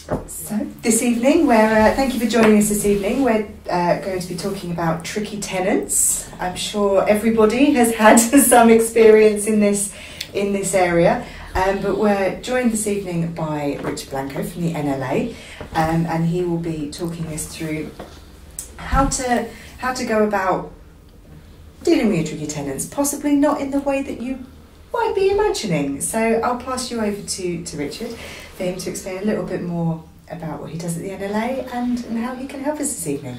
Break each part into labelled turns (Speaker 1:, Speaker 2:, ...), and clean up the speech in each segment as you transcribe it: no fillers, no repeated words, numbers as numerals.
Speaker 1: So this evening, thank you for joining us this evening. We're going to be talking about tricky tenants. I'm sure everybody has had some experience in this area, but we're joined this evening by Blanco from the NLA, and he will be talking us through how to go about dealing with your tricky tenants, possibly not in the way that you might be imagining. So I'll pass you over to Richard for him to explain a little bit more about what he does at the NLA and how he can help us this evening.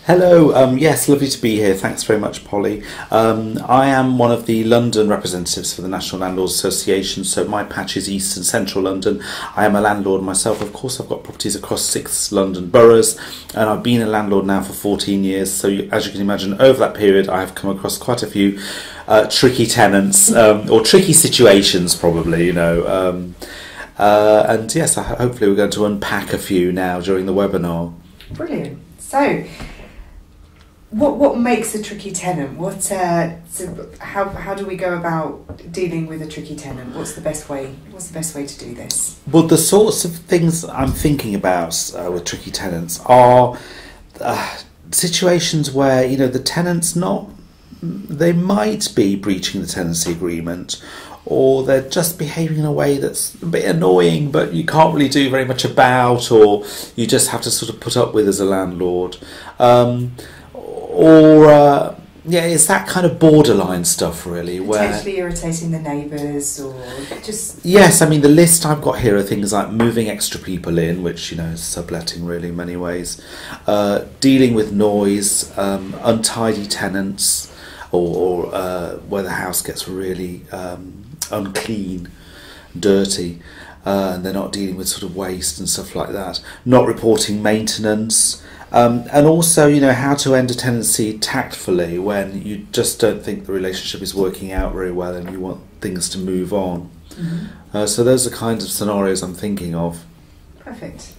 Speaker 2: Hello, yes, lovely to be here. Thanks very much, Polly. I am one of the London representatives for the National Landlord Association, so my patch is East and Central London. I am a landlord myself, of course. I've got properties across 6 London boroughs, and I've been a landlord now for 14 years, so as you can imagine, over that period I have come across quite a few tricky tenants, or tricky situations probably, you know. And yes, hopefully we're going to unpack a few now during the webinar.
Speaker 1: Brilliant. So, what makes a tricky tenant? How do we go about dealing with a tricky tenant? What's the best way to do this?
Speaker 2: Well, the sorts of things I'm thinking about with tricky tenants are situations where, you know, the tenant's they might be breaching the tenancy agreement, or they're just behaving in a way that's a bit annoying but you can't really do very much about, or you just have to sort of put up with as a landlord. Yeah, it's that kind of borderline stuff really.
Speaker 1: Potentially irritating the neighbours, or just...
Speaker 2: Yes, I mean, the list I've got here are things like moving extra people in, which, you know, is subletting really in many ways, dealing with noise, untidy tenants, or where the house gets really unclean, dirty, and they're not dealing with sort of waste and stuff like that, not reporting maintenance, and also, you know, how to end a tenancy tactfully when you just don't think the relationship is working out very well and you want things to move on. Mm-hmm. So those are kinds of scenarios I'm thinking of.
Speaker 1: Perfect.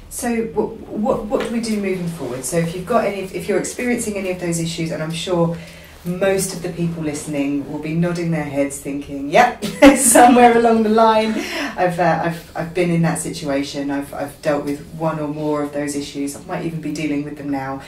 Speaker 1: So what do we do moving forward? So if you're experiencing any of those issues, and I'm sure most of the people listening will be nodding their heads thinking, yep, somewhere along the line I've been in that situation, I've dealt with one or more of those issues, I might even be dealing with them now.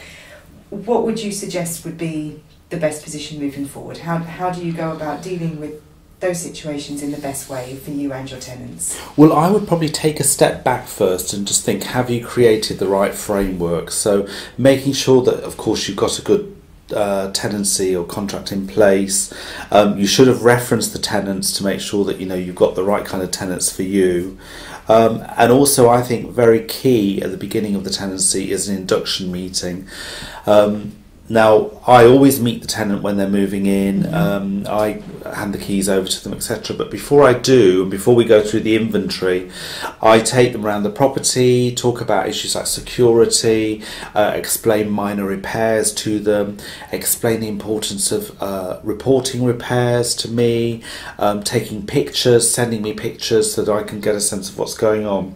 Speaker 1: What would you suggest would be the best position moving forward? How do you go about dealing with those situations in the best way for you and your tenants?
Speaker 2: Well, I would probably take a step back first and just think, have you created the right framework? So making sure that, of course, you've got a good tenancy or contract in place. You should have referenced the tenants to make sure that, you know, you've got the right kind of tenants for you. And also, I think very key at the beginning of the tenancy is an induction meeting. Now, I always meet the tenant when they're moving in. I hand the keys over to them, etc. But before I do, and before we go through the inventory, I take them around the property, talk about issues like security, explain minor repairs to them, explain the importance of reporting repairs to me, taking pictures, sending me pictures so that I can get a sense of what's going on,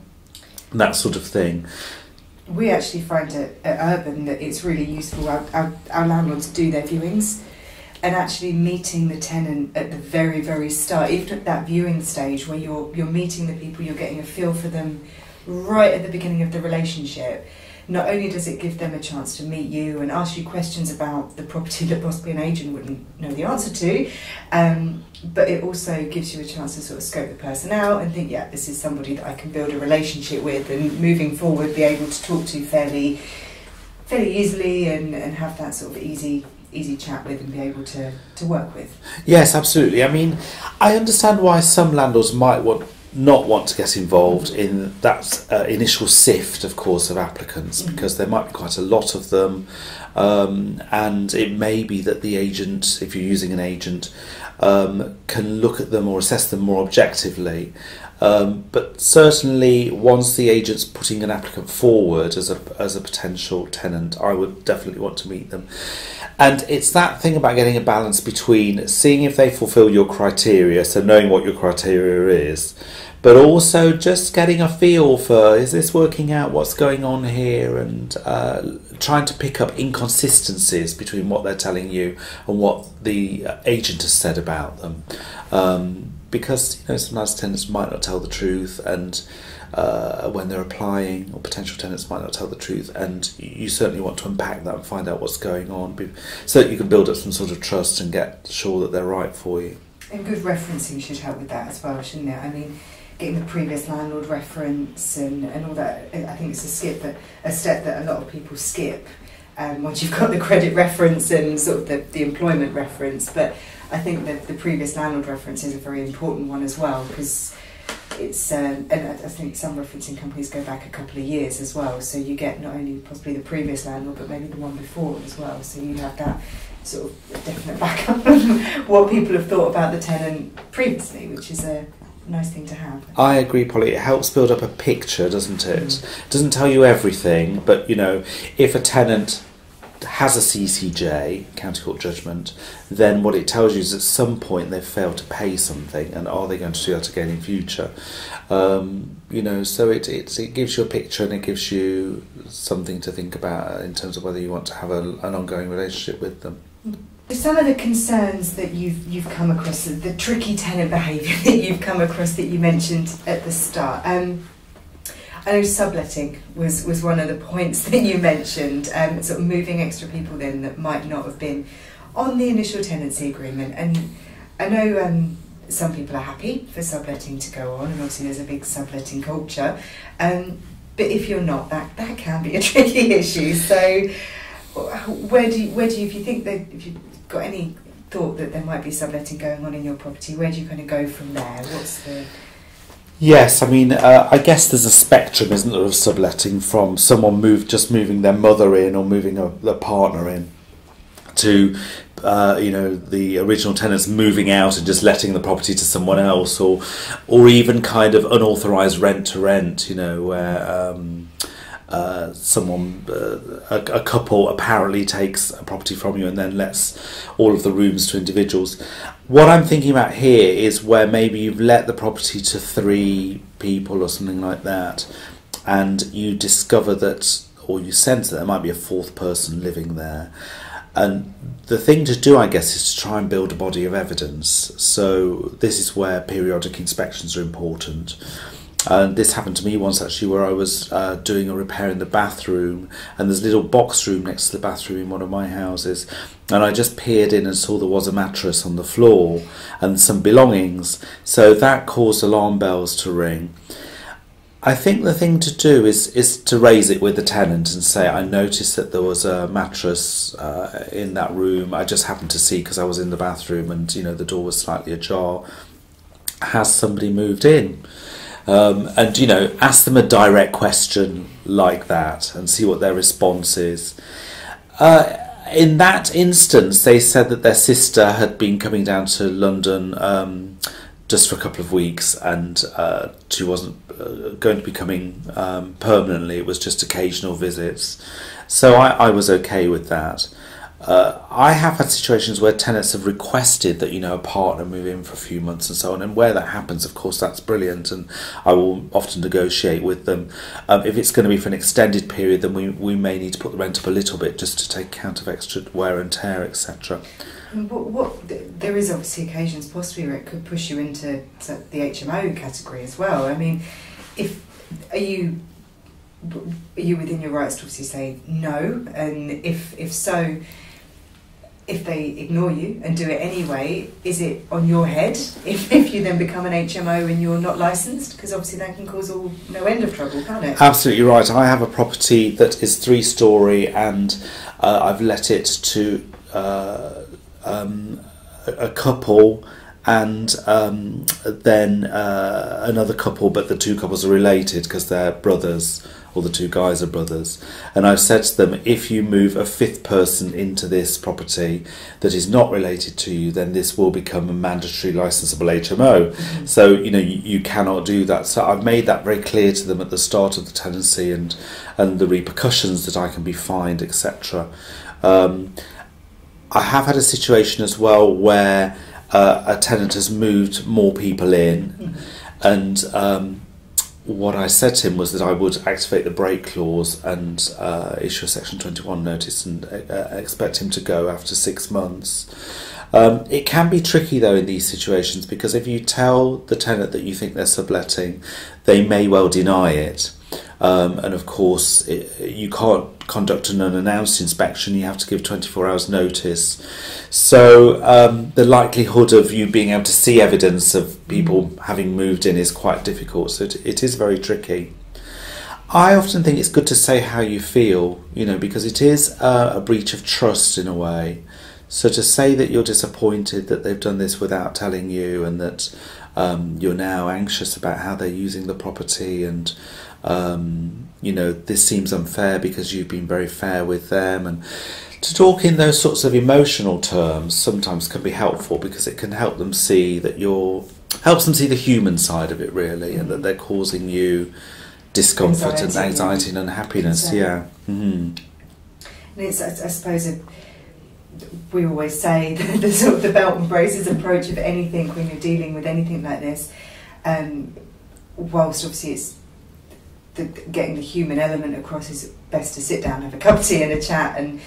Speaker 2: that sort of thing.
Speaker 1: We actually find at Urban that it's really useful. Our landlords do their viewings, and actually meeting the tenant at the very, very start, even at that viewing stage where you're meeting the people, you're getting a feel for them right at the beginning of the relationship. Not only does it give them a chance to meet you and ask you questions about the property that possibly an agent wouldn't know the answer to, but it also gives you a chance to sort of scope the person out and think, yeah, this is somebody that I can build a relationship with, and moving forward be able to talk to fairly easily and have that sort of easy chat with and be able to work with.
Speaker 2: Yes, absolutely. I mean, I understand why some landlords might not want to get involved in that initial sift, of course, of applicants, because there might be quite a lot of them, and it may be that the agent, if you're using an agent, can look at them or assess them more objectively. But certainly, once the agent's putting an applicant forward as a potential tenant, I would definitely want to meet them. And it's that thing about getting a balance between seeing if they fulfil your criteria, so knowing what your criteria is, but also just getting a feel for, is this working out, what's going on here, and trying to pick up inconsistencies between what they're telling you and what the agent has said about them. because sometimes tenants might not tell the truth, and when they're applying, or potential tenants might not tell the truth, and you certainly want to unpack that and find out what's going on, so that you can build up some sort of trust and get sure that they're right for you.
Speaker 1: And good referencing should help with that as well, shouldn't it? I mean, getting the previous landlord reference and all that, I think it's a step that a lot of people skip once you've got the credit reference and sort of the employment reference. But I think that the previous landlord reference is a very important one as well, because it's and I think some referencing companies go back a couple of years as well, so you get not only possibly the previous landlord but maybe the one before as well, so you have that sort of definite backup of what people have thought about the tenant previously, which is a nice thing to have.
Speaker 2: I agree, Polly. It helps build up a picture, doesn't it? It doesn't tell you everything, but if a tenant has a CCJ, County Court judgment, then what it tells you is at some point they've failed to pay something, and are they going to do that again in future? So it gives you a picture, and it gives you something to think about in terms of whether you want to have an ongoing relationship with them.
Speaker 1: Some of the concerns that you've come across, the tricky tenant behaviour that you've come across that you mentioned at the start. I know subletting was one of the points that you mentioned, sort of moving extra people in that might not have been on the initial tenancy agreement. And I know some people are happy for subletting to go on, and obviously there's a big subletting culture. But if you're not, that can be a tricky issue. So where do you, if you think that, if you've got any thought that there might be subletting going on in your property, where do you kind of go from there? What's the...
Speaker 2: Yes, I mean, I guess there's a spectrum, isn't there, of subletting, from someone just moving their mother in or moving their partner in, to the original tenants moving out and just letting the property to someone else, or even kind of unauthorised rent to rent, where a couple apparently takes a property from you and then lets all of the rooms to individuals. What I'm thinking about here is where maybe you've let the property to 3 people or something like that, and you discover that, or you sense that there might be a 4th person living there. And the thing to do, I guess, is to try and build a body of evidence. So this is where periodic inspections are important. And this happened to me once, actually, where I was doing a repair in the bathroom, and there's a little box room next to the bathroom in one of my houses, and I just peered in and saw there was a mattress on the floor and some belongings, so that caused alarm bells to ring. I think the thing to do is to raise it with the tenant and say, I noticed that there was a mattress in that room. I just happened to see because I was in the bathroom, and the door was slightly ajar. Has somebody moved in? And ask them a direct question like that and see what their response is. In that instance, they said that their sister had been coming down to London just for a couple of weeks, and she wasn't going to be coming permanently. It was just occasional visits, so I was okay with that. I have had situations where tenants have requested that a partner move in for a few months and so on, and where that happens, of course, that's brilliant, and I will often negotiate with them. If it's going to be for an extended period, then we may need to put the rent up a little bit just to take account of extra wear and tear, etc.
Speaker 1: There is obviously occasions possibly where it could push you into the HMO category as well. I mean, are you within your rights to obviously say no, and if so, if they ignore you and do it anyway, is it on your head if you then become an HMO and you're not licensed? Because obviously that can cause no end of trouble, can't it?
Speaker 2: Absolutely right. I have a property that is 3-storey, and I've let it to a couple, and then another couple, but the 2 couples are related because they're brothers, or the 2 guys are brothers. And I've said to them, if you move a 5th person into this property that is not related to you, then this will become a mandatory licensable HMO. Mm-hmm. So you cannot do that. So I've made that very clear to them at the start of the tenancy, and the repercussions that I can be fined, etc. I have had a situation as well where a tenant has moved more people in, mm-hmm. and what I said to him was that I would activate the break clause and issue a Section 21 notice and expect him to go after 6 months. It can be tricky though in these situations, because if you tell the tenant that you think they're subletting, they may well deny it. And of course, you can't conduct an unannounced inspection, you have to give 24 hours notice. So the likelihood of you being able to see evidence of people having moved in is quite difficult, so it is very tricky. I often think it's good to say how you feel, you know, because it is a breach of trust in a way. So to say that you're disappointed that they've done this without telling you, and that you're now anxious about how they're using the property, and you know, this seems unfair because you've been very fair with them, and to talk in those sorts of emotional terms sometimes can be helpful, because it can help them see that helps them see the human side of it really, and that they're causing you discomfort and anxiety and unhappiness. Yeah.
Speaker 1: And it's, I suppose, we always say the sort of the belt and braces approach of anything when you're dealing with anything like this. Whilst obviously it's getting the human element across, is best to sit down, have a cup of tea and a chat. And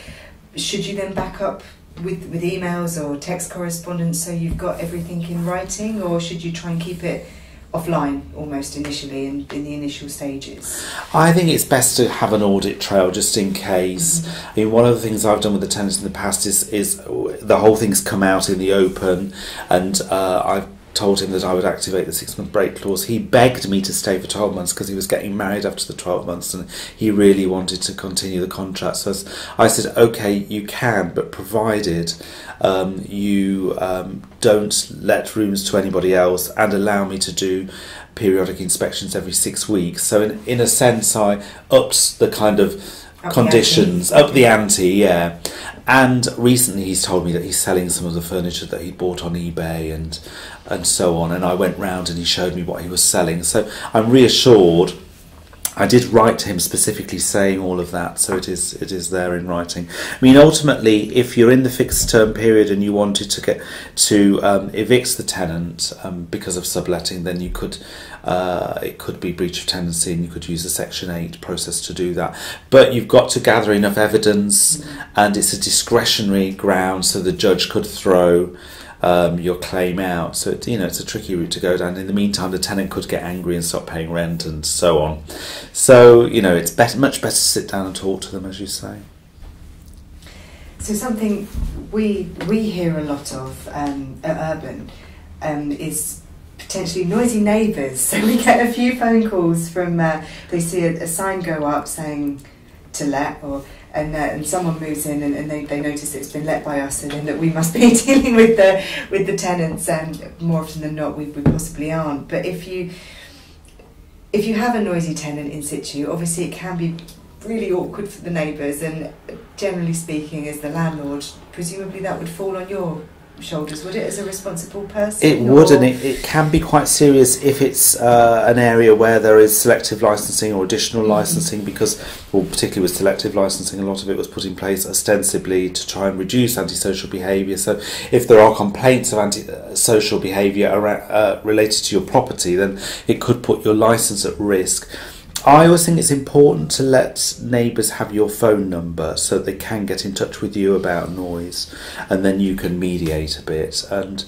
Speaker 1: should you then back up with emails or text correspondence so you've got everything in writing, or should you try and keep it offline almost initially in the initial stages?
Speaker 2: I think it's best to have an audit trail just in case. I mean, one of the things I've done with the tenants in the past is the whole thing's come out in the open, and I've told him that I would activate the 6-month break clause. He begged me to stay for 12 months because he was getting married after the 12 months and he really wanted to continue the contract. So I said, okay, you can, but provided you don't let rooms to anybody else and allow me to do periodic inspections every 6 weeks. So in a sense, I upped the kind of conditions, up the ante, yeah. And recently he's told me that he's selling some of the furniture that he bought on eBay and so on, and I went round and he showed me what he was selling, so I'm reassured. I did write to him specifically saying all of that, so it is there in writing. I mean, ultimately, if you're in the fixed term period and you wanted to get to evict the tenant because of subletting, then you could it could be breach of tenancy, and you could use the Section 8 process to do that. But you've got to gather enough evidence, and it's a discretionary ground, so the judge could throw your claim out. So it's a tricky route to go down. In the meantime, the tenant could get angry and stop paying rent and so on. So it's much better to sit down and talk to them, as you say.
Speaker 1: So something we hear a lot of at Urban is potentially noisy neighbours. So we get a few phone calls from they see a sign go up saying to let, and someone moves in and they notice it's been let by us, and then that we must be dealing with the tenants, and more often than not we possibly aren't. But if you have a noisy tenant in situ, obviously it can be really awkward for the neighbours, and generally speaking, as the landlord, presumably that would fall on your shoulders, would it, as a responsible person?
Speaker 2: It would, and it can be quite serious if it's an area where there is selective licensing or additional licensing, because, well, particularly with selective licensing, a lot of it was put in place ostensibly to try and reduce antisocial behaviour. So if there are complaints of antisocial behaviour related to your property, then it could put your licence at risk. I always think it's important to let neighbours have your phone number so they can get in touch with you about noise, and then you can mediate a bit. And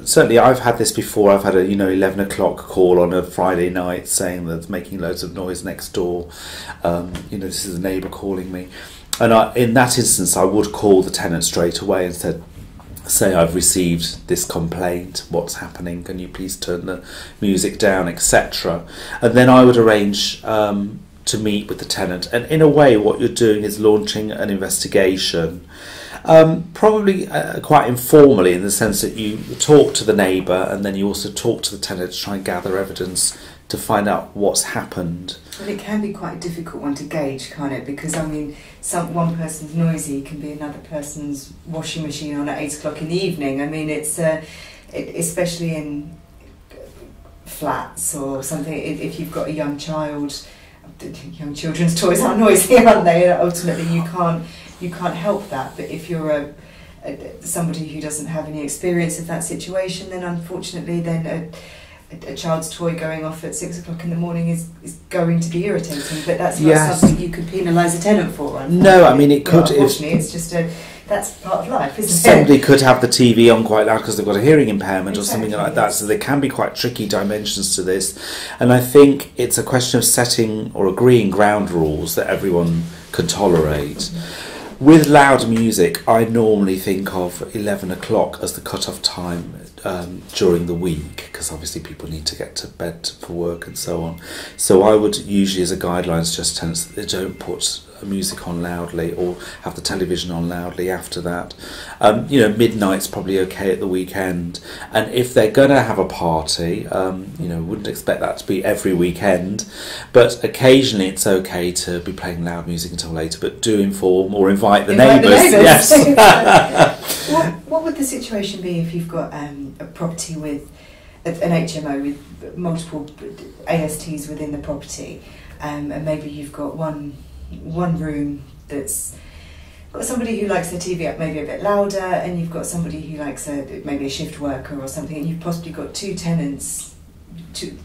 Speaker 2: certainly I've had this before. I've had a 11 o'clock call on a Friday night saying that it's making loads of noise next door. This is a neighbour calling me, and in that instance I would call the tenant straight away and say, I've received this complaint, what's happening, can you please turn the music down, etc. And then I would arrange to meet with the tenant, and in a way what you're doing is launching an investigation, probably quite informally, in the sense that you talk to the neighbour and then you also talk to the tenant to try and gather evidence to find out what's happened.
Speaker 1: Well, it can be quite a difficult one to gauge, can't it? Because I mean, one person's noisy can be another person's washing machine on at 8 o'clock in the evening. I mean, it's especially in flats or something. If you've got a young child, young children's toys are noisy, aren't they? Ultimately, you can't help that. But if you're somebody who doesn't have any experience of that situation, then unfortunately, then a child's toy going off at 6 o'clock in the morning is going to be irritating, but that's not
Speaker 2: Yes.
Speaker 1: something you could penalise a tenant for.
Speaker 2: No, I mean, it could.
Speaker 1: Unfortunately, it's just that's part of life, isn't it?
Speaker 2: Somebody could have the TV on quite loud because they've got a hearing impairment or something like that.
Speaker 1: Yes.
Speaker 2: So there can be quite tricky dimensions to this. And I think it's a question of setting or agreeing ground rules that everyone can tolerate. With loud music, I normally think of 11 o'clock as the cut-off time during the week, because obviously people need to get to bed for work and so on. So I would usually, as a guideline, suggest tenants that they don't put music on loudly or have the television on loudly after that. Midnight's probably okay at the weekend. And if they're going to have a party, wouldn't expect that to be every weekend, but occasionally it's okay to be playing loud music until later, but do inform or invite the neighbours. Yes.
Speaker 1: What would the situation be if you've got a property with an HMO with multiple ASTs within the property, and maybe you've got one room that's got somebody who likes their TV up maybe a bit louder, and you've got somebody who likes maybe a shift worker or something, and you've possibly got two tenants who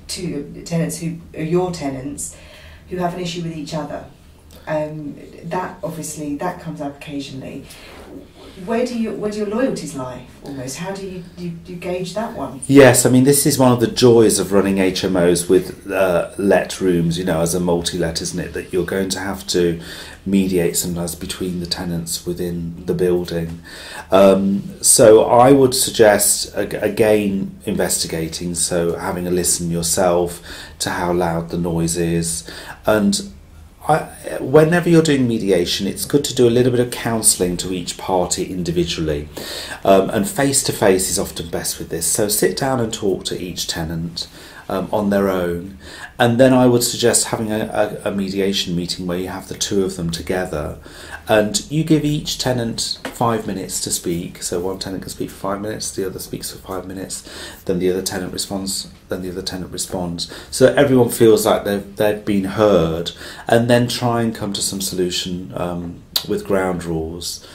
Speaker 1: are your tenants who have an issue with each other. That comes up occasionally. Where do your loyalties lie, almost? How do you gauge that one?
Speaker 2: Yes, I mean, this is one of the joys of running HMOs with let rooms, as a multi-let, isn't it? That you're going to have to mediate sometimes between the tenants within the building. So I would suggest, again, investigating, so having a listen yourself to how loud the noise is. And whenever you're doing mediation, it's good to do a little bit of counselling to each party individually, and face-to-face is often best with this. So sit down and talk to each tenant on their own, and then I would suggest having a mediation meeting where you have the two of them together, and you give each tenant 5 minutes to speak. So one tenant can speak for 5 minutes, the other speaks for 5 minutes, then the other tenant responds, then the other tenant responds, so that everyone feels like they've been heard, and then try and come to some solution with ground rules.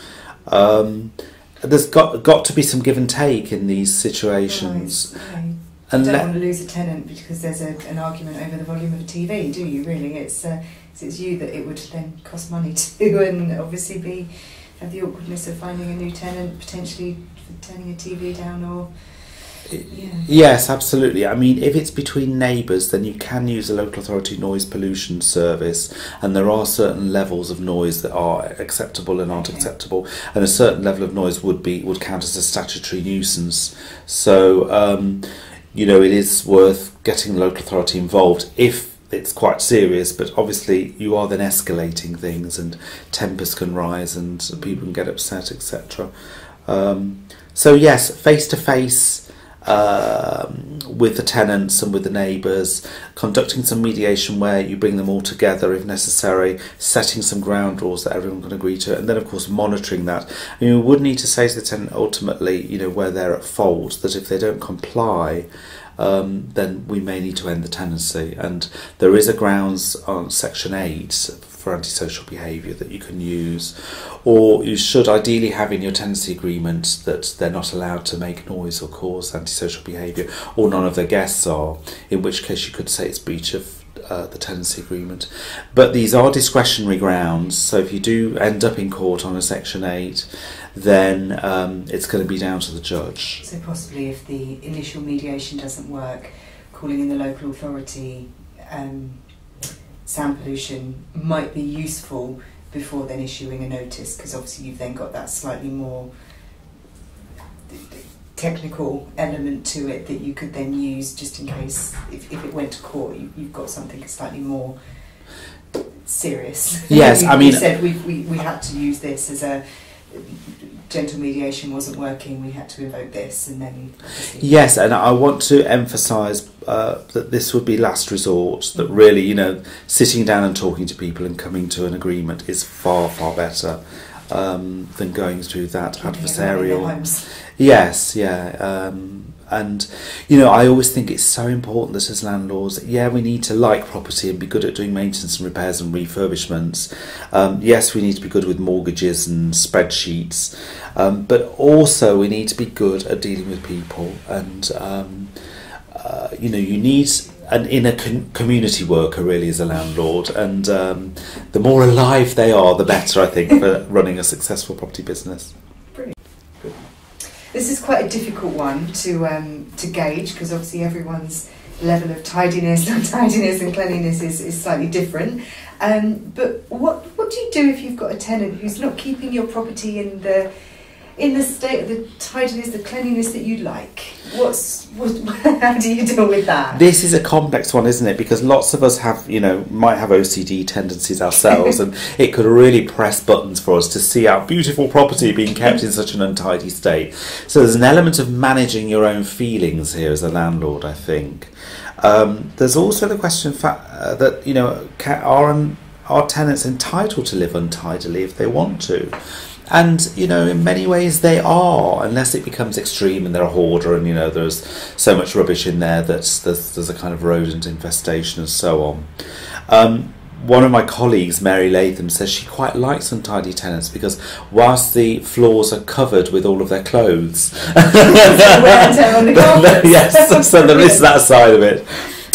Speaker 2: There's got to be some give and take in these situations.
Speaker 1: Right. You don't want to lose a tenant because there's an argument over the volume of a TV, do you? Really, it's you that it would then cost money to, and obviously have the awkwardness of finding a new tenant, potentially turning a TV down, or
Speaker 2: Yes, absolutely. I mean, if it's between neighbours, then you can use a local authority noise pollution service, and there are certain levels of noise that are acceptable and aren't acceptable, and a certain level of noise would count as a statutory nuisance. So it is worth getting the local authority involved if it's quite serious, but obviously you are then escalating things, and tempers can rise and people can get upset, etc. So yes, face-to-face with the tenants and with the neighbours, conducting some mediation where you bring them all together if necessary, setting some ground rules that everyone can agree to, and then of course monitoring that. I mean, we would need to say to the tenant ultimately, where they're at fault, that if they don't comply, then we may need to end the tenancy. And there is a grounds on Section 8 for antisocial behaviour that you can use, or you should ideally have in your tenancy agreement that they're not allowed to make noise or cause antisocial behaviour, or none of their guests are, in which case you could say it's breach of the tenancy agreement. But these are discretionary grounds, so if you do end up in court on a Section 8, then it's going to be down to the judge.
Speaker 1: So possibly if the initial mediation doesn't work, calling in the local authority, sound pollution might be useful before then issuing a notice, because obviously you've then got that slightly more technical element to it that you could then use just in case if it went to court, you've got something slightly more serious.
Speaker 2: Yes, I mean,
Speaker 1: you said we had to use this as a gentle mediation wasn't working, we had to invoke this, and then
Speaker 2: yes, and I want to emphasise that this would be last resort, that really sitting down and talking to people and coming to an agreement is far better than going through that adversarial. Yes, yeah. And I always think it's so important that as landlords, we need to like property and be good at doing maintenance and repairs and refurbishments. Yes, we need to be good with mortgages and spreadsheets, but also we need to be good at dealing with people. And you need an inner community worker really as a landlord, and the more alive they are, the better, I think, for running a successful property business.
Speaker 1: Brilliant. This is quite a difficult one to gauge, because obviously everyone's level of tidiness, untidiness and cleanliness is slightly different. But what do you do if you've got a tenant who's not keeping your property in the state of the tidiness, the cleanliness that you'd like? How do you deal with that?
Speaker 2: This is a complex one, isn't it? Because lots of us might have OCD tendencies ourselves, and it could really press buttons for us to see our beautiful property being kept in such an untidy state. So there's an element of managing your own feelings here as a landlord, I think. There's also the question that, are tenants entitled to live untidily if they want to? And, in many ways they are, unless it becomes extreme and they're a hoarder and, there's so much rubbish in there that there's a kind of rodent infestation and so on. One of my colleagues, Mary Latham, says she quite likes untidy tenants because whilst the floors are covered with all of their clothes, yes, so there is that side of it.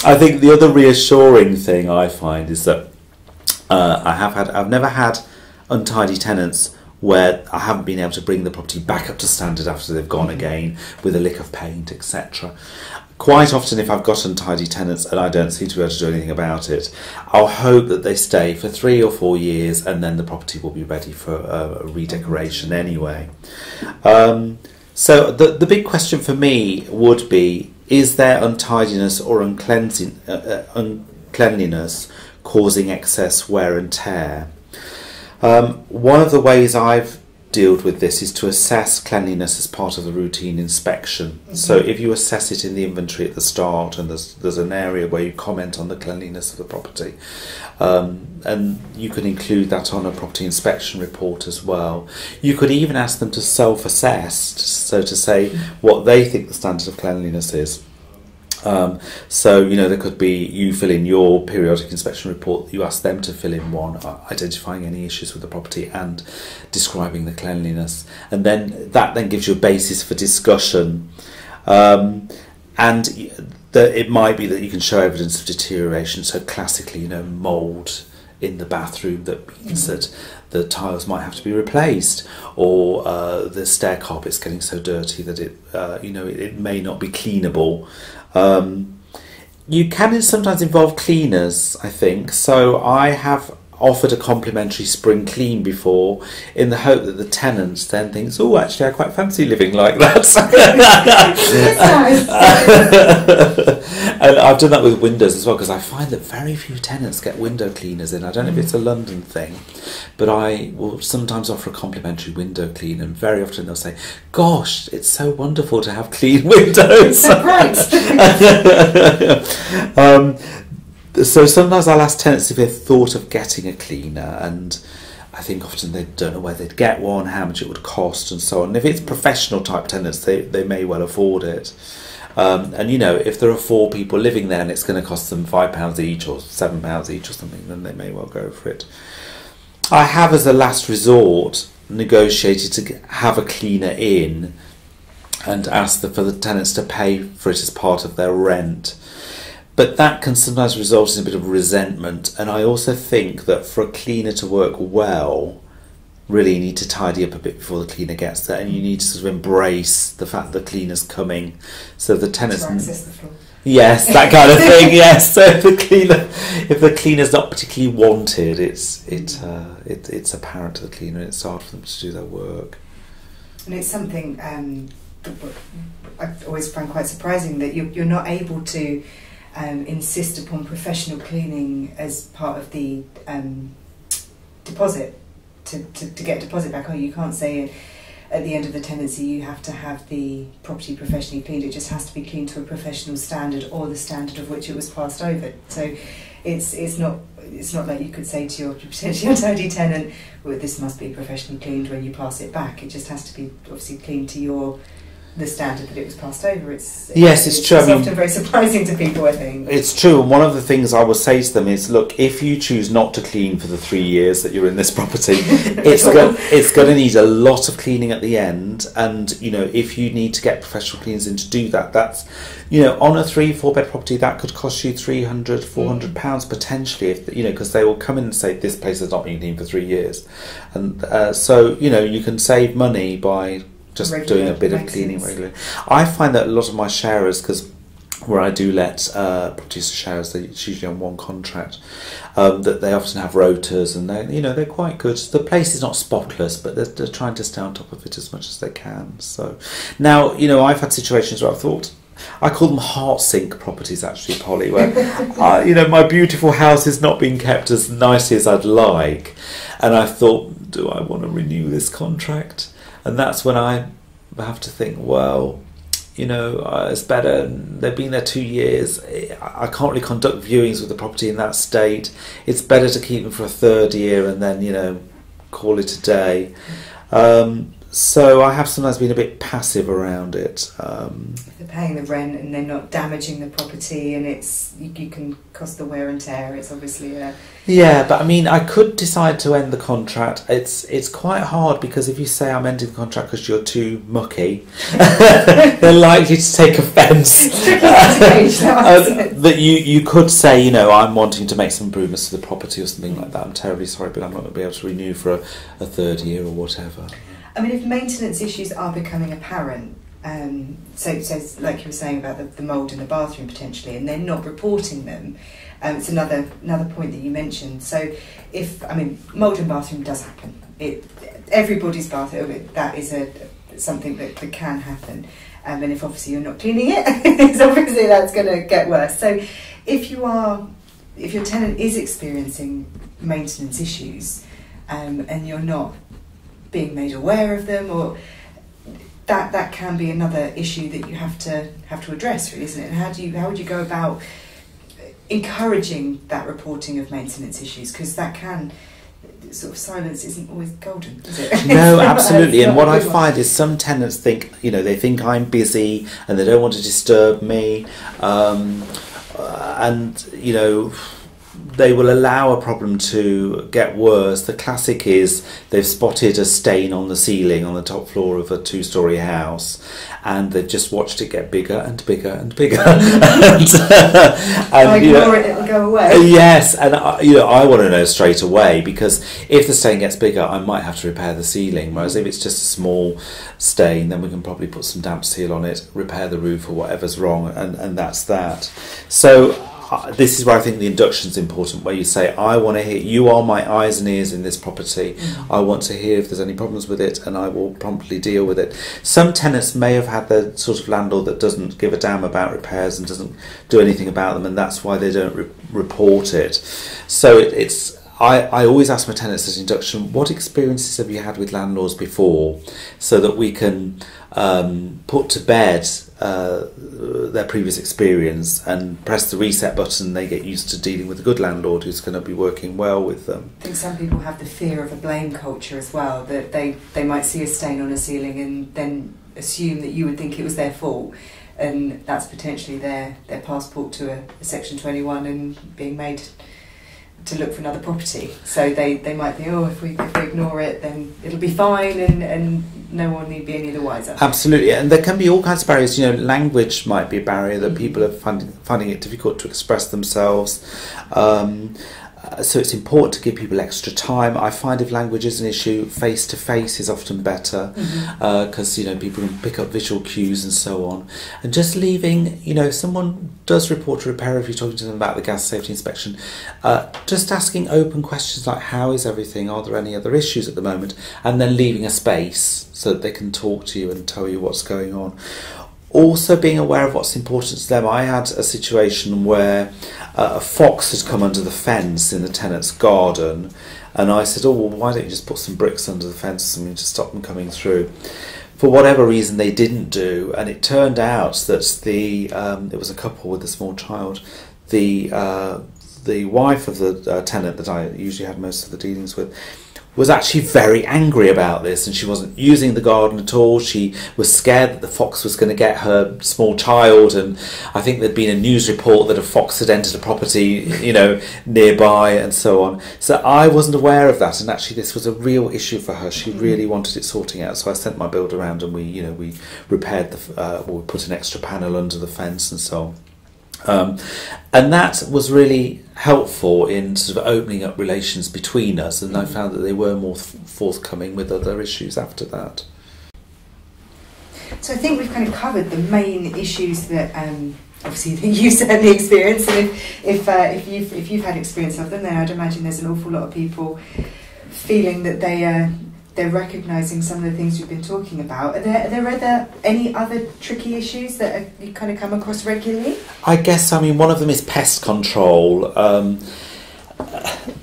Speaker 2: I think the other reassuring thing I find is that I've never had untidy tenants where I haven't been able to bring the property back up to standard after they've gone again with a lick of paint, etc. Quite often, if I've got untidy tenants and I don't seem to be able to do anything about it, I'll hope that they stay for 3 or 4 years and then the property will be ready for a redecoration anyway. So the big question for me would be, is there untidiness or uncleanliness causing excess wear and tear? One of the ways I've dealt with this is to assess cleanliness as part of the routine inspection. Mm-hmm. So if you assess it in the inventory at the start, and there's an area where you comment on the cleanliness of the property, and you can include that on a property inspection report as well. You could even ask them to self-assess, so to say what they think the standard of cleanliness is. So, there could be you fill in your periodic inspection report, you ask them to fill in one, identifying any issues with the property and describing the cleanliness. And then that gives you a basis for discussion. And it might be that you can show evidence of deterioration. So classically, mould in the bathroom, that means that the tiles might have to be replaced, or the stair carpet's getting so dirty that it may not be cleanable. You can sometimes involve cleaners, I think. So I have offered a complimentary spring clean before, in the hope that the tenant then thinks, oh, actually I quite fancy living like that. And I've done that with windows as well, because I find that very few tenants get window cleaners in. I don't know if it's a London thing, but I will sometimes offer a complimentary window clean, and very often they'll say, gosh, it's so wonderful to have clean windows. So sometimes I'll ask tenants if they've thought of getting a cleaner, and I think often they don't know where they'd get one, how much it would cost and so on. And if it's professional type tenants, they may well afford it. And if there are 4 people living there and it's going to cost them £5 each or £7 each or something, then they may well go for it. I have, as a last resort, negotiated to have a cleaner in and asked for the tenants to pay for it as part of their rent. But that can sometimes result in a bit of resentment, and I also think that for a cleaner to work well, really you need to tidy up a bit before the cleaner gets there, and you need to sort of embrace the fact that the cleaner's coming, so the tenants...
Speaker 1: To access the floor.
Speaker 2: Yes, that kind of thing. Yes, so if the cleaner's not particularly wanted, it's apparent to the cleaner, and it's hard for them to do their work.
Speaker 1: And it's something I always find quite surprising, that you're not able to insist upon professional cleaning as part of the deposit to get a deposit back. You can't say at the end of the tenancy you have to have the property professionally cleaned. It just has to be cleaned to a professional standard, or the standard of which it was passed over. So it's not like you could say to your potentially untidy tenant, well, this must be professionally cleaned when you pass it back. It just has to be obviously cleaned to your the standard that it was passed over. It's
Speaker 2: true.
Speaker 1: It's often very surprising to people, I think.
Speaker 2: It's true, and one of the things I would say to them is, look, if you choose not to clean for the 3 years that you're in this property, it's going to need a lot of cleaning at the end, and if you need to get professional cleaners in to do that, that's on a 3-4 bed property that could cost you £300-400 potentially, if because they will come in and say this place has not been cleaned for 3 years, and so you can save money by just doing a bit of cleaning regularly. I find that a lot of my sharers, because where I do let properties to sharers, it's usually on one contract, that they often have rotors, and they're quite good. The place is not spotless, but they're trying to stay on top of it as much as they can. So now I've had situations where I've thought, I call them heart sink properties, actually, Polly, where my beautiful house is not being kept as nicely as I'd like, and I thought, do I want to renew this contract? And that's when I have to think, well, it's better. They've been there 2 years. I can't really conduct viewings with the property in that state. It's better to keep them for a 3rd year and then, call it a day. So I have sometimes been a bit passive around it.
Speaker 1: If they're paying the rent and they're not damaging the property, and you can cost the wear and tear, it's obviously a...
Speaker 2: Yeah, but I mean, I could decide to end the contract. It's quite hard, because if you say I'm ending the contract because you're too mucky, they're likely to take offence. That you could say, I'm wanting to make some improvements to the property or something like that. I'm terribly sorry, but I'm not going to be able to renew for a 3rd year or whatever.
Speaker 1: I mean, if maintenance issues are becoming apparent, so like you were saying about the mould in the bathroom potentially, and they're not reporting them, it's another point that you mentioned. So mould in bathroom does happen. Everybody's bathroom, that is something that can happen. And if obviously you're not cleaning it, it's obviously that's going to get worse. So if your tenant is experiencing maintenance issues, and you're not being made aware of them, or that can be another issue that you have to address, really, isn't it? And how would you go about encouraging that reporting of maintenance issues? Because that can silence isn't always golden, is it?
Speaker 2: No, absolutely. And what I find is some tenants think they think I'm busy and they don't want to disturb me, and they will allow a problem to get worse. The classic is they've spotted a stain on the ceiling on the top floor of a 2-storey house, and they've just watched it get bigger and bigger and bigger. and
Speaker 1: ignore it, it'll go away.
Speaker 2: Yes, and I want to know straight away, because if the stain gets bigger, I might have to repair the ceiling. Whereas if it's just a small stain, then we can probably put some damp seal on it, repair the roof or whatever's wrong, and that's that. So this is where I think the induction is important, where you say, I want to hear, you are my eyes and ears in this property. I want to hear if there's any problems with it, and I will promptly deal with it. Some tenants may have had the sort of landlord that doesn't give a damn about repairs and doesn't do anything about them, and that's why they don't report it. So I always ask my tenants at induction, what experiences have you had with landlords before, so that we can put to bed their previous experience and press the reset button. They get used to dealing with a good landlord who's going to be working well with them.
Speaker 1: I think some people have the fear of a blame culture as well, that they might see a stain on a ceiling and then assume that you would think it was their fault, and that's potentially their passport to a Section 21 and being made to look for another property. So they might think, if we ignore it, then it'll be fine, and no one need be any the wiser.
Speaker 2: Absolutely, and there can be all kinds of barriers. Language might be a barrier, that people are finding it difficult to express themselves. So it's important to give people extra time. I find if language is an issue, face-to-face is often better, because people can pick up visual cues and so on. And just leaving, if someone does report a repair, if you're talking to them about the gas safety inspection, just asking open questions like, how is everything? Are there any other issues at the moment? And then leaving a space so that they can talk to you and tell you what's going on. Also being aware of what's important to them. I had a situation where a fox had come under the fence in the tenant's garden, and I said, why don't you just put some bricks under the fence or something to stop them coming through? For whatever reason they didn't do, and it turned out that it was a couple with a small child. The wife of the tenant that I usually had most of the dealings with was actually very angry about this, and she wasn't using the garden at all. She was scared that the fox was going to get her small child, and I think there'd been a news report that a fox had entered a property, nearby, and so on. So I wasn't aware of that, and actually this was a real issue for her. She really wanted it sorting out. So I sent my builder around, and we repaired we put an extra panel under the fence and so on. And that was really helpful in sort of opening up relations between us, and I found that they were more forthcoming with other issues after that.
Speaker 1: So I think we've kind of covered the main issues that obviously that you certainly experienced, and if you've had experience of them, then I'd imagine there's an awful lot of people feeling that they're recognising some of the things we've been talking about. Are there any other tricky issues that you kind of come across regularly?
Speaker 2: I guess, one of them is pest control.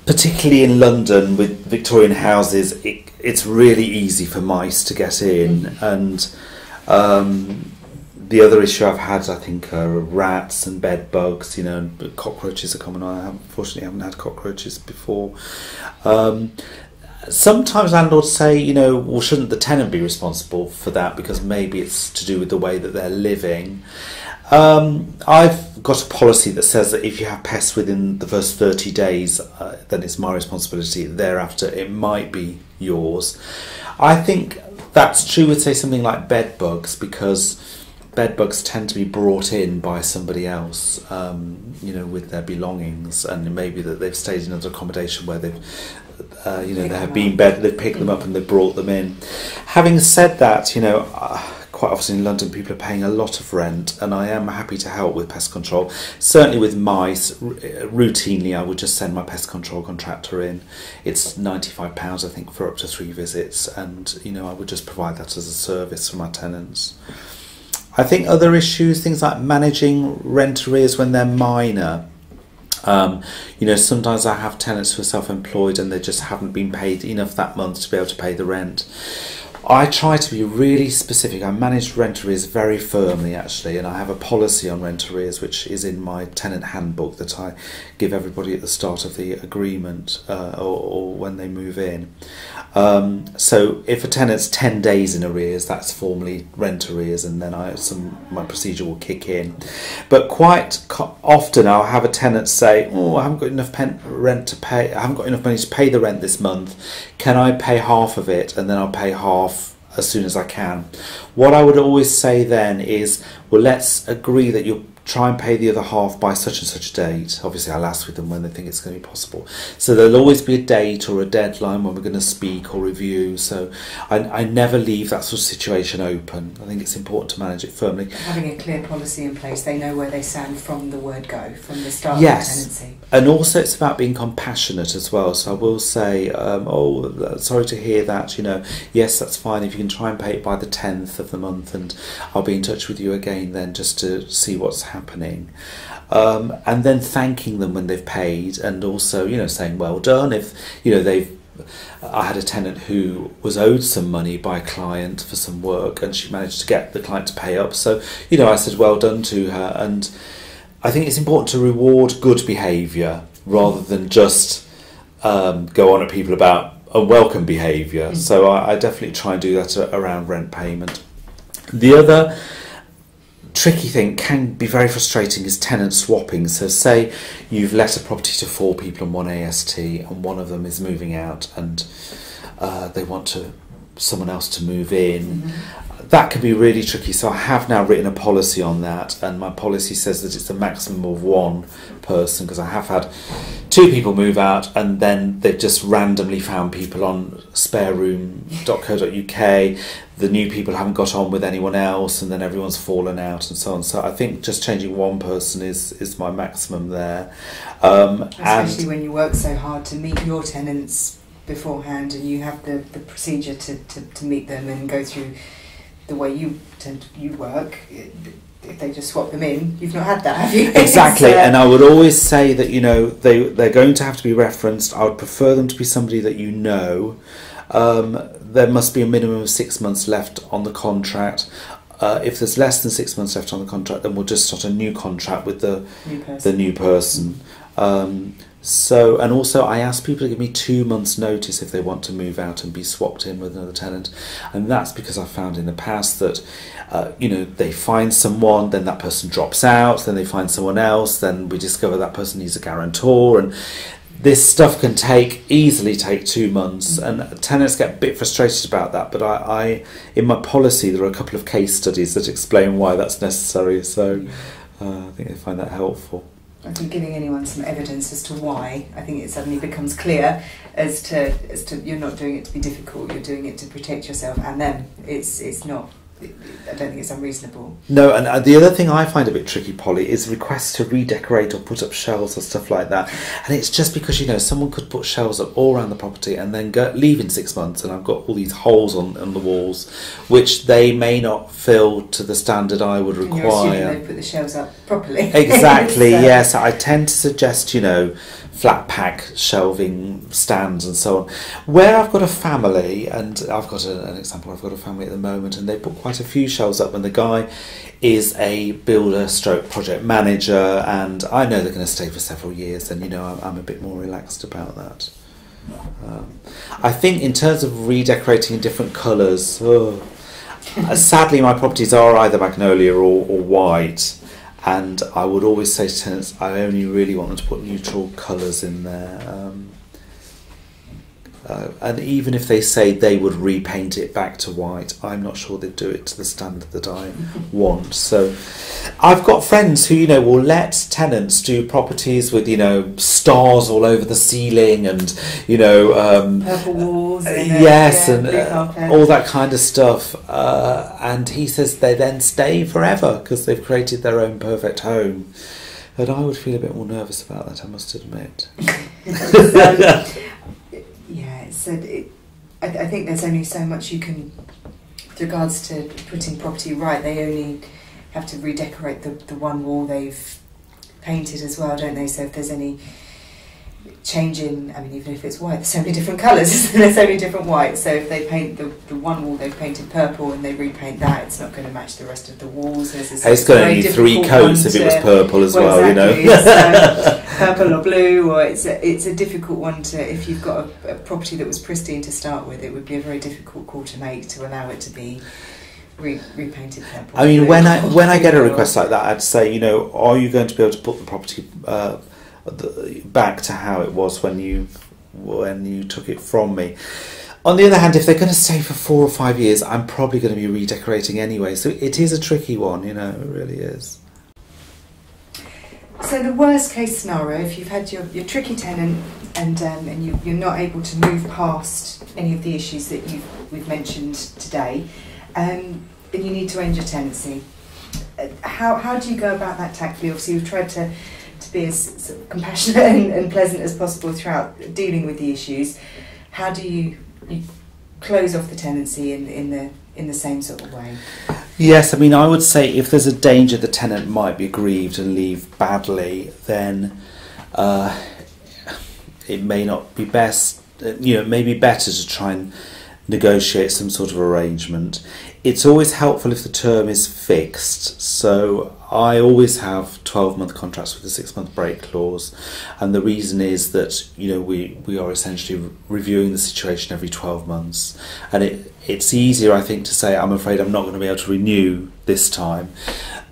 Speaker 2: Particularly in London with Victorian houses, it's really easy for mice to get in. And the other issue I've had, I think, are rats and bed bugs, and cockroaches are common. I unfortunately haven't had cockroaches before. Sometimes landlords say, well, shouldn't the tenant be responsible for that, because maybe it's to do with the way that they're living. I've got a policy that says that if you have pests within the first 30 days, then it's my responsibility. Thereafter, it might be yours. I think that's true with, say, something like bed bugs, because bed bugs tend to be brought in by somebody else, with their belongings, and maybe that they've stayed in another accommodation where they've there have been they've picked them up and they've brought them in. Having said that, quite often in London people are paying a lot of rent, and I am happy to help with pest control. Certainly with mice, routinely I would just send my pest control contractor in. It's £95, I think, for up to 3 visits, and I would just provide that as a service for my tenants. I think other issues, things like managing rent arrears when they're minor. Sometimes I have tenants who are self-employed and they just haven't been paid enough that month to be able to pay the rent. I try to be really specific. I manage rent arrears very firmly, actually, and I have a policy on rent arrears which is in my tenant handbook that I give everybody at the start of the agreement or when they move in. So if a tenant's 10 days in arrears, that's formally rent arrears, and then my procedure will kick in. But quite often I'll have a tenant say, I haven't got enough rent to pay. I haven't got enough money to pay the rent this month. Can I pay half of it, and then I'll pay half as soon as I can? What I would always say then is, well, let's agree that you'll try and pay the other half by such and such a date. Obviously I'll ask with them when they think it's going to be possible. So there'll always be a date or a deadline when we're going to speak or review. So I never leave that sort of situation open. I think it's important to manage it firmly.
Speaker 1: Having a clear policy in place, they know where they stand from the word go, from the start of the tenancy.
Speaker 2: And also it's about being compassionate as well. So I will say, sorry to hear that, yes, that's fine. If you can try and pay it by the 10th of the month, and I'll be in touch with you again then just to see what's happening. And then thanking them when they've paid, and also, saying well done if, I had a tenant who was owed some money by a client for some work, and she managed to get the client to pay up. So, I said well done to her, and I think it's important to reward good behaviour rather than just go on at people about unwelcome behaviour. So I definitely try and do that around rent payment. The other tricky thing, can be very frustrating, is tenant swapping. So say you've let a property to 4 people and 1 AST, and one of them is moving out, and they want someone else to move in. That can be really tricky. So I have now written a policy on that, and my policy says that it's a maximum of 1 person, because I have had 2 people move out and then they've just randomly found people on spareroom.co.uk. The new people haven't got on with anyone else, and then everyone's fallen out and so on. So I think just changing 1 person is my maximum there.
Speaker 1: Especially when you work so hard to meet your tenants beforehand, and you have the procedure to meet them and go through the way you work. If they just swap them in, you've not had that, have you?
Speaker 2: Exactly. And I would always say that they're going to have to be referenced. I would prefer them to be somebody that you know. There must be a minimum of 6 months left on the contract. If there's less than 6 months left on the contract, then we'll just start a new contract with the new person. So, and also I ask people to give me 2 months notice if they want to move out and be swapped in with another tenant. And that's because I've found in the past that, they find someone, then that person drops out, then they find someone else, then we discover that person needs a guarantor, and this stuff can easily take 2 months, and tenants get a bit frustrated about that. But I in my policy, there are a couple of case studies that explain why that's necessary. So I think they find that helpful.
Speaker 1: I think giving anyone some evidence as to why, I think it suddenly becomes clear as to you're not doing it to be difficult, you're doing it to protect yourself and them. It's not. I don't think it's unreasonable.
Speaker 2: No, and the other thing I find a bit tricky, Polly, is requests to redecorate or put up shelves or stuff like that. And it's just because, someone could put shelves up all around the property and then leave in 6 months, and I've got all these holes on the walls, which they may not fill to the standard I would require.
Speaker 1: And you're assuming they put the shelves up properly.
Speaker 2: Exactly, yes. I tend to suggest, flat pack shelving stands and so on. Where I've got a family, and I've got an example, I've got a family at the moment, and they put quite a few shelves up, and the guy is a builder stroke project manager, and I know they're going to stay for several years, and I'm a bit more relaxed about that. I think in terms of redecorating in different colours, sadly my properties are either magnolia or white. And I would always say to tenants, I only really want them to put neutral colours in there. And even if they say they would repaint it back to white, I'm not sure they'd do it to the standard that I want. So I've got friends who, will let tenants do properties with, stars all over the ceiling and,
Speaker 1: purple walls.
Speaker 2: And all that kind of stuff. And he says they then stay forever because they've created their own perfect home. And I would feel a bit more nervous about that, I must admit.
Speaker 1: I think there's only so much you can, with regards to putting property right, they only have to redecorate the one wall they've painted as well, don't they? So if there's any change in, even if it's white, there's so many different colours, there's so many different whites, so if they paint the one wall they've painted purple and they repaint that, it's not going to match the rest of the walls.
Speaker 2: It's going to need 3 coats if it was purple as well,
Speaker 1: exactly. It's, purple or blue, or it's a difficult one to, if you've got a property that was pristine to start with, it would be a very difficult call to make to allow it to be repainted purple.
Speaker 2: When I get a request like that, I'd say, are you going to be able to put the property back to how it was when you took it from me? On the other hand, if they're going to stay for 4 or 5 years, I'm probably going to be redecorating anyway. So it is a tricky one, it really is.
Speaker 1: So the worst case scenario, if you've had your tricky tenant and you're not able to move past any of the issues that we've mentioned today, and you need to end your tenancy, how do you go about that tactfully? Obviously, we've tried to be as sort of compassionate and pleasant as possible throughout dealing with the issues. How do you close off the tenancy in the same sort of way?
Speaker 2: Yes, I would say if there's a danger the tenant might be aggrieved and leave badly, then it may not be best. It may be better to try and negotiate some sort of arrangement. It's always helpful if the term is fixed. So I always have 12-month contracts with a 6-month break clause, and the reason is that we are essentially reviewing the situation every 12 months, and it's easier, I think, to say I'm afraid I'm not going to be able to renew this time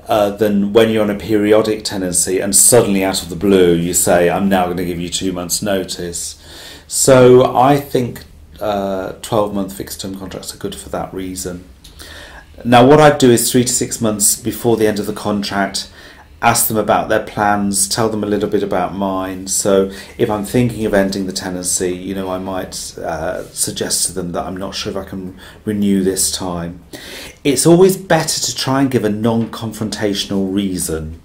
Speaker 2: than when you're on a periodic tenancy and suddenly out of the blue you say I'm now going to give you 2 months notice. So I think 12-month fixed term contracts are good for that reason. Now what I'd do is 3 to 6 months before the end of the contract, ask them about their plans, tell them a little bit about mine. So if I'm thinking of ending the tenancy, I might suggest to them that I'm not sure if I can renew this time. It's always better to try and give a non-confrontational reason.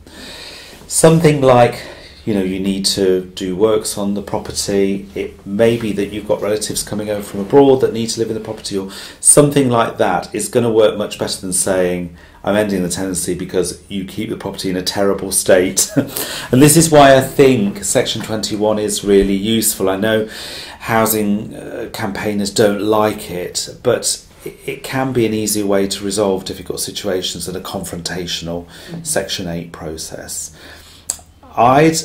Speaker 2: Something like, you need to do works on the property. It may be that you've got relatives coming over from abroad that need to live in the property, or something like that is going to work much better than saying I'm ending the tenancy because you keep the property in a terrible state. And this is why I think Section 21 is really useful. I know housing campaigners don't like it, but it can be an easier way to resolve difficult situations than a confrontational Section 8 process. I'd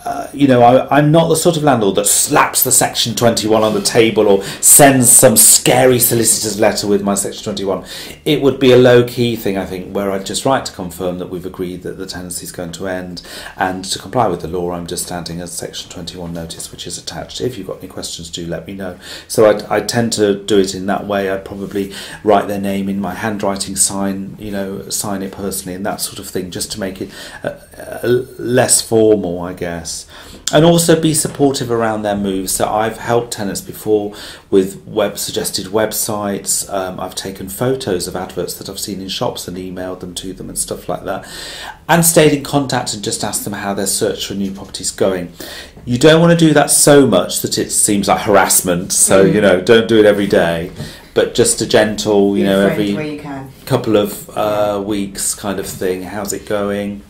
Speaker 2: I'm not the sort of landlord that slaps the Section 21 on the table or sends some scary solicitor's letter with my Section 21. It would be a low-key thing, I think, where I'd just write to confirm that we've agreed that the tenancy is going to end, and to comply with the law, I'm just standing a Section 21 notice, which is attached. If you've got any questions, do let me know. So I tend to do it in that way. I'd probably write their name in my handwriting, sign it personally, and that sort of thing, just to make it less formal, I guess. And also be supportive around their moves. So I've helped tenants before with suggested websites. I've taken photos of adverts that I've seen in shops and emailed them to them and stuff like that, and stayed in contact and just asked them how their search for new property is going. You don't want to do that so much that it seems like harassment, so don't do it every day, but just a gentle, every couple of weeks kind of thing. How's it going?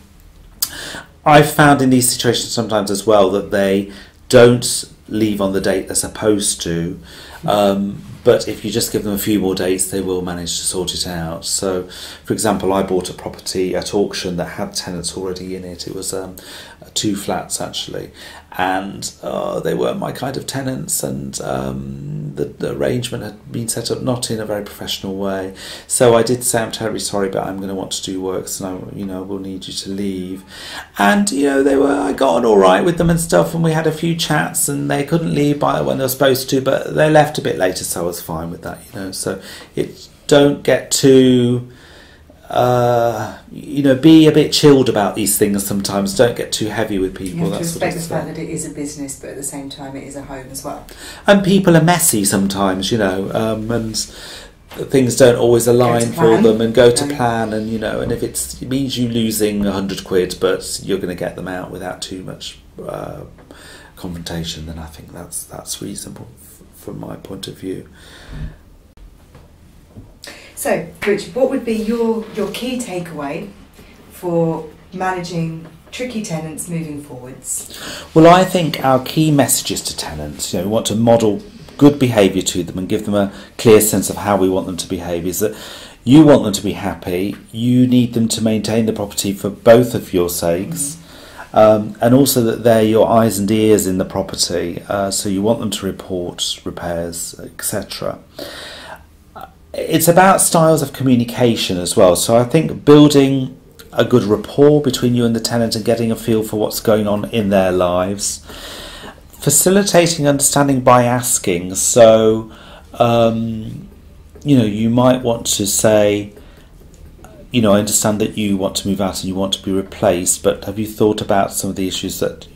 Speaker 2: I've found in these situations sometimes as well that they don't leave on the date they're supposed to, but if you just give them a few more dates, they will manage to sort it out. So, for example, I bought a property at auction that had tenants already in it. It was 2 flats actually, and they weren't my kind of tenants, and the arrangement had been set up not in a very professional way. So I did say, I'm terribly sorry, but I'm going to want to do works, and I will need you to leave. And I got on all right with them and stuff, and we had a few chats, and they couldn't leave by when they were supposed to, but they left a bit later, so I was fine with that. So don't get too be a bit chilled about these things sometimes. Don't get too heavy with people.
Speaker 1: You have to respect the fact that it is a business, but at the same time it is a home as well.
Speaker 2: And people are messy sometimes, and things don't always align for them and go to plan, and and if it means you losing £100, but you're going to get them out without too much confrontation, then I think that's reasonable from my point of view.
Speaker 1: So, Rich, what would be your key takeaway for managing tricky tenants moving forwards?
Speaker 2: Well, I think our key messages to tenants, we want to model good behaviour to them and give them a clear sense of how we want them to behave, is that you want them to be happy, you need them to maintain the property for both of your sakes, and also that they're your eyes and ears in the property, so you want them to report repairs, etc. It's about styles of communication as well. So I think building a good rapport between you and the tenant and getting a feel for what's going on in their lives. Facilitating understanding by asking. So, you might want to say, I understand that you want to move out and you want to be replaced, but have you thought about some of the issues that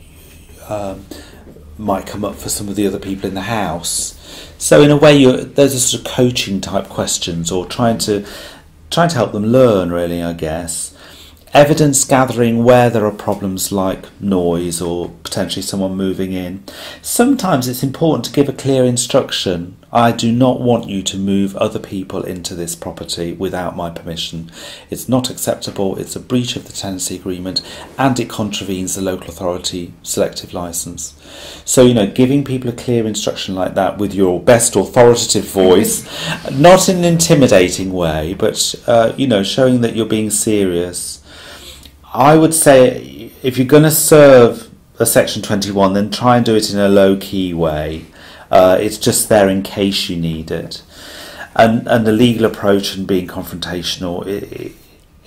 Speaker 2: might come up for some of the other people in the house? So in a way, there's a sort of coaching type questions, or trying to help them learn, really, I guess. Evidence gathering where there are problems like noise or potentially someone moving in. Sometimes it's important to give a clear instruction. I do not want you to move other people into this property without my permission. It's not acceptable, it's a breach of the tenancy agreement, and it contravenes the local authority selective licence. So, giving people a clear instruction like that with your best authoritative voice, not in an intimidating way, but, showing that you're being serious. I would say if you're going to serve a Section 21, then try and do it in a low-key way. It's just there in case you need it. And the legal approach and being confrontational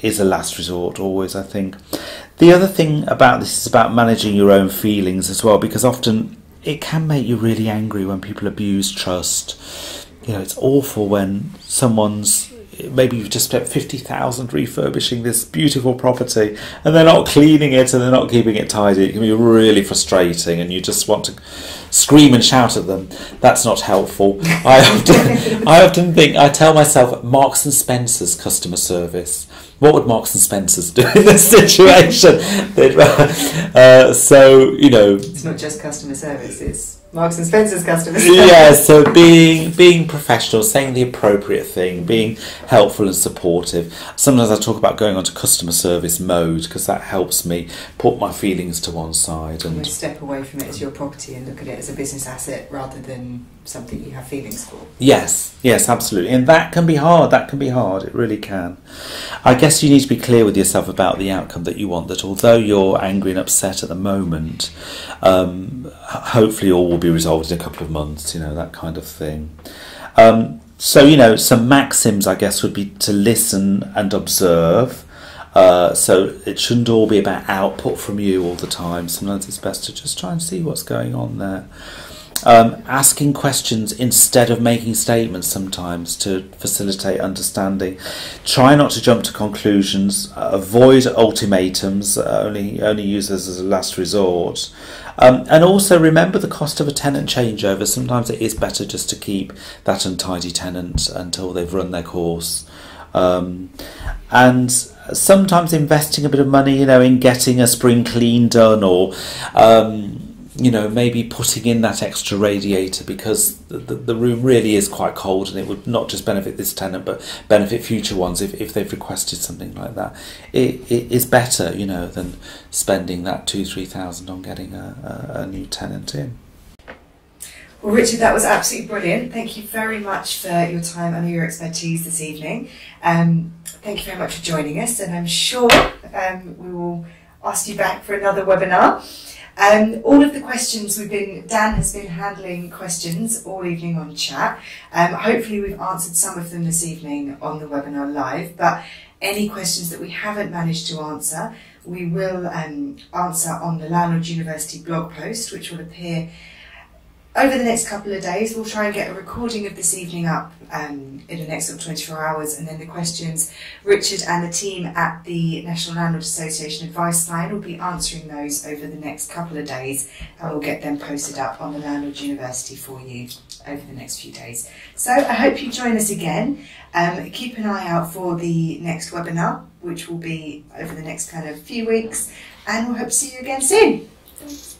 Speaker 2: is a last resort always, I think. The other thing about this is about managing your own feelings as well, because often it can make you really angry when people abuse trust. It's awful when maybe you've just spent 50,000 refurbishing this beautiful property and they're not cleaning it and they're not keeping it tidy. It can be really frustrating and you just want to scream and shout at them. That's not helpful. I tell myself, Marks and Spencer's customer service. What would Marks and Spencer's do in this situation?
Speaker 1: It's not just customer service, it's Marks and Spencer's customers.
Speaker 2: Yeah, so being professional, saying the appropriate thing, being helpful and supportive. Sometimes I talk about going onto customer service mode because that helps me put my feelings to one side and
Speaker 1: step away from it as your property and look at it as a business asset rather than something you have feelings for.
Speaker 2: Yes, absolutely. And that can be hard. It really can. I guess you need to be clear with yourself about the outcome that you want, that although you're angry and upset at the moment, hopefully all will be resolved in a couple of months, that kind of thing. So, some maxims, I guess, would be to listen and observe. So it shouldn't all be about output from you all the time. Sometimes it's best to just try and see what's going on there. Asking questions instead of making statements sometimes to facilitate understanding. Try not to jump to conclusions. Avoid ultimatums. Only use this as a last resort. And also remember the cost of a tenant changeover. Sometimes it is better just to keep that untidy tenant until they've run their course. And sometimes investing a bit of money, in getting a spring clean done, or maybe putting in that extra radiator, because the room really is quite cold, and it would not just benefit this tenant but benefit future ones if they've requested something like that. It is better, than spending that 2,000-3,000 on getting a new tenant in.
Speaker 1: Well, Richard, that was absolutely brilliant. Thank you very much for your time and your expertise this evening. Thank you very much for joining us, and I'm sure we will ask you back for another webinar. All of the questions Dan has been handling questions all evening on chat. Hopefully we've answered some of them this evening on the webinar live, but any questions that we haven't managed to answer, we will answer on the Landlord University blog post, which will appear over the next couple of days. We'll try and get a recording of this evening up in the next 24 hours, and then the questions, Richard and the team at the National Landlord Association Advice Line will be answering those over the next couple of days, and we'll get them posted up on the Landlord University for you over the next few days. So I hope you join us again. Keep an eye out for the next webinar, which will be over the next kind of few weeks, and we'll hope to see you again soon. Thanks.